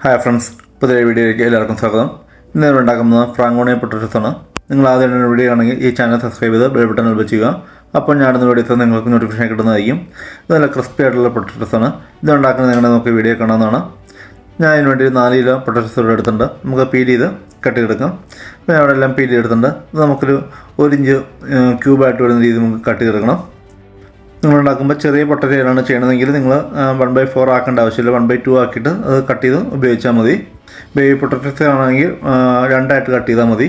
Hi friends, പുതിയ വീഡിയോയിലേക്ക് എല്ലാവർക്കും സ്വാഗതം. ഇന്ന് നമ്മൾ ഉണ്ടാക്കുന്നത് ഫ്രാങ്കോണിയ പൊട്ടറ്റോസ് ആണ്. നിങ്ങൾ ആദ്യം വീഡിയോ ആണെങ്കിൽ ഈ ചാനൽ സബ്സ്ക്രൈബ് ചെയ്ത് ബെൽ ബട്ടൺ ചെയ്യുക. അപ്പോൾ ഞാനിടുന്ന വീഡിയോസ് നിങ്ങൾക്ക് നോട്ടിഫിക്കേഷൻ കിട്ടുന്നതായിരിക്കും. ഇത് നല്ല ക്രിസ്പി ആയിട്ടുള്ള പൊട്ടറ്റോസ് ആണ്. ഇത് ഉണ്ടാക്കുന്നത് നിങ്ങളുടെ നമുക്ക് വീഡിയോ കാണാവുന്നതാണ്. ഞാൻ അതിന് വേണ്ടി 4 കിലോ പൊട്ടറ്റോസ് ഇവിടെ എടുത്തിട്ടുണ്ട്. നമുക്ക് പീൽ ചെയ്ത് കട്ട് അപ്പോൾ അവിടെ എല്ലാം പീൽ ചെയ്തെടുത്തിട്ടുണ്ട്. ഇത് നമുക്കൊരു 1 ഇഞ്ച് ക്യൂബായിട്ട് വരുന്ന രീതിയിൽ നമുക്ക് കട്ട് ചെയ്തെടുക്കണം. നിങ്ങളുണ്ടാക്കുമ്പോൾ ചെറിയ പൊട്ടറ്റോയാണ് ചെയ്യണമെങ്കിൽ നിങ്ങൾ 1/4 ആക്കേണ്ട ആവശ്യമില്ല. 1/2 ആക്കിയിട്ട് അത് കട്ട് ചെയ്ത് ഉപയോഗിച്ചാൽ മതി. ബേബി പൊട്ടറ്റോസ് ആണെങ്കിൽ 2ആയിട്ട് കട്ട് ചെയ്താൽ മതി.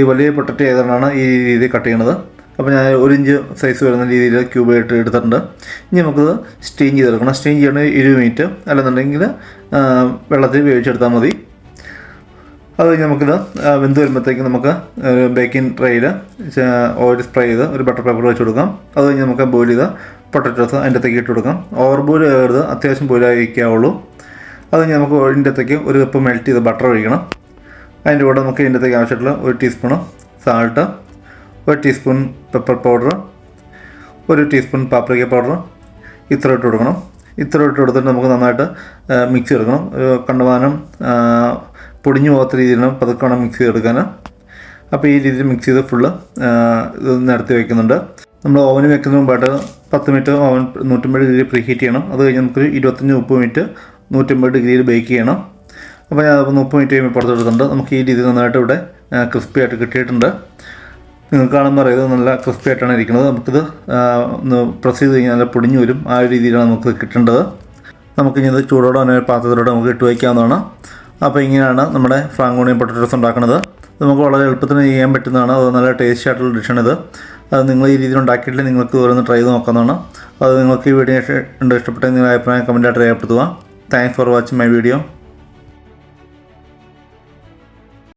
ഈ വലിയ പൊട്ടറ്റോ ഏതാണ് ഈ രീതിയിൽ കട്ട് ചെയ്യണത്. അപ്പോൾ ഞാൻ 1 ഇഞ്ച് സൈസ് വരുന്ന രീതിയിൽ ക്യൂബായിട്ട് എടുത്തിട്ടുണ്ട്. ഇനി നമുക്കത് സ്റ്റീം ചെയ്തെടുക്കണം. സ്റ്റീം ചെയ്യണമെങ്കിൽ 20 മിനിറ്റ് അല്ലെന്നുണ്ടെങ്കിൽ വെള്ളത്തിൽ വേവിച്ചെടുത്താൽ മതി. അത് കഴിഞ്ഞ് നമുക്കിത് വെന്ത് വരുമ്പോഴത്തേക്ക് നമുക്ക് ബേക്കിംഗ് ട്രേയിൽ ഓയിൽ സ്പ്രേ ചെയ്ത് ഒരു ബട്ടർ പേപ്പർ വെച്ച് കൊടുക്കാം. അത് കഴിഞ്ഞ് നമുക്ക് ബോയിൽ ചെയ്ത പൊട്ടറ്റോസ് അതിൻ്റെ അകത്തേക്ക് ഇട്ട് കൊടുക്കാം. ഓവർ ബോയിൽ ചെയ്യരുത്, അത്യാവശ്യം ബോയിലായിരിക്കാവുള്ളൂ. അത് കഴിഞ്ഞ് നമുക്ക് ഇതിൻ്റെ അകത്തേക്ക് 1 കപ്പ് മെൽറ്റ് ചെയ്ത് ബട്ടർ ഒഴിക്കണം. അതിൻ്റെ കൂടെ നമുക്ക് ഇതിൻ്റെ അകത്തേക്ക് ആവശ്യമായിട്ടുള്ള 1 teaspoon salt, 1 teaspoon pepper powder, 1 teaspoon paprika powder ഇത്ര ഇട്ട് കൊടുക്കണം. ഇത്ര ഇട്ട് കൊടുത്തിട്ട് നമുക്ക് നന്നായിട്ട് മിക്സ് ചെയ്തെടുക്കണം. കണ്ടമാനം പൊടിഞ്ഞു പോകാത്ത രീതിയിലാണ് പതുക്കെ മിക്സ് ചെയ്തെടുക്കാൻ. അപ്പോൾ ഈ രീതിയിൽ മിക്സ് ചെയ്ത് ഫുള്ള് ഇത് നിരത്തി വയ്ക്കുന്നുണ്ട്. നമ്മൾ ഓവന് വെക്കുന്നതിന് മുമ്പായിട്ട് 10 minute oven 150 degree preheat ചെയ്യണം. അത് കഴിഞ്ഞ് നമുക്കൊരു 25-30 മിനിറ്റ് 150 ഡിഗ്രിയിൽ ബേക്ക് ചെയ്യണം. അപ്പോൾ ഞാൻ 30 മിനിറ്റ് കഴിയുമ്പോൾ പുറത്തെടുത്തിട്ടുണ്ട്. നമുക്ക് ഈ രീതിയിൽ നന്നായിട്ട് ഇവിടെ ക്രിസ്പി ആയിട്ട് കിട്ടിയിട്ടുണ്ട്. നിങ്ങൾക്ക് കാണുമ്പോൾ അറിയാം നല്ല ക്രിസ്പി ആയിട്ടാണ് ഇരിക്കുന്നത്. നമുക്കിത് ഒന്ന് പ്രസ് ചെയ്ത് കഴിഞ്ഞാൽ നല്ല പൊടിഞ്ഞു വരും. ആ ഒരു രീതിയിലാണ് നമുക്ക് കിട്ടേണ്ടത്. നമുക്കിനി ഇത് ചൂടോടെ തന്നെ പാത്രത്തിലൂടെ നമുക്ക് ഇട്ട് വയ്ക്കാവുന്നതാണ്. അപ്പോൾ ഇങ്ങനെയാണ് നമ്മുടെ ഫ്രാങ്കോണിയ പൊട്ടറ്റോസ് ഉണ്ടാക്കുന്നത്. നമുക്ക് വളരെ എളുപ്പത്തിന് ചെയ്യാൻ പറ്റുന്നതാണ്. അത് നല്ല ടേസ്റ്റി ആയിട്ടുള്ള ഡിഷാണിത്. അത് നിങ്ങൾ ഈ രീതിയിൽ ഉണ്ടാക്കിയിട്ടില്ല, നിങ്ങൾക്ക് ഓരോന്ന് ട്രൈ ചെയ്ത് നോക്കാവുന്നതാണ്. അത് നിങ്ങൾക്ക് ഈ വീഡിയോ ഇഷ്ടപ്പെട്ടെങ്കിൽ നിങ്ങളുടെ അഭിപ്രായം കമൻറ്റായിട്ട് രേഖപ്പെടുത്തുക. Thanks for watching my video.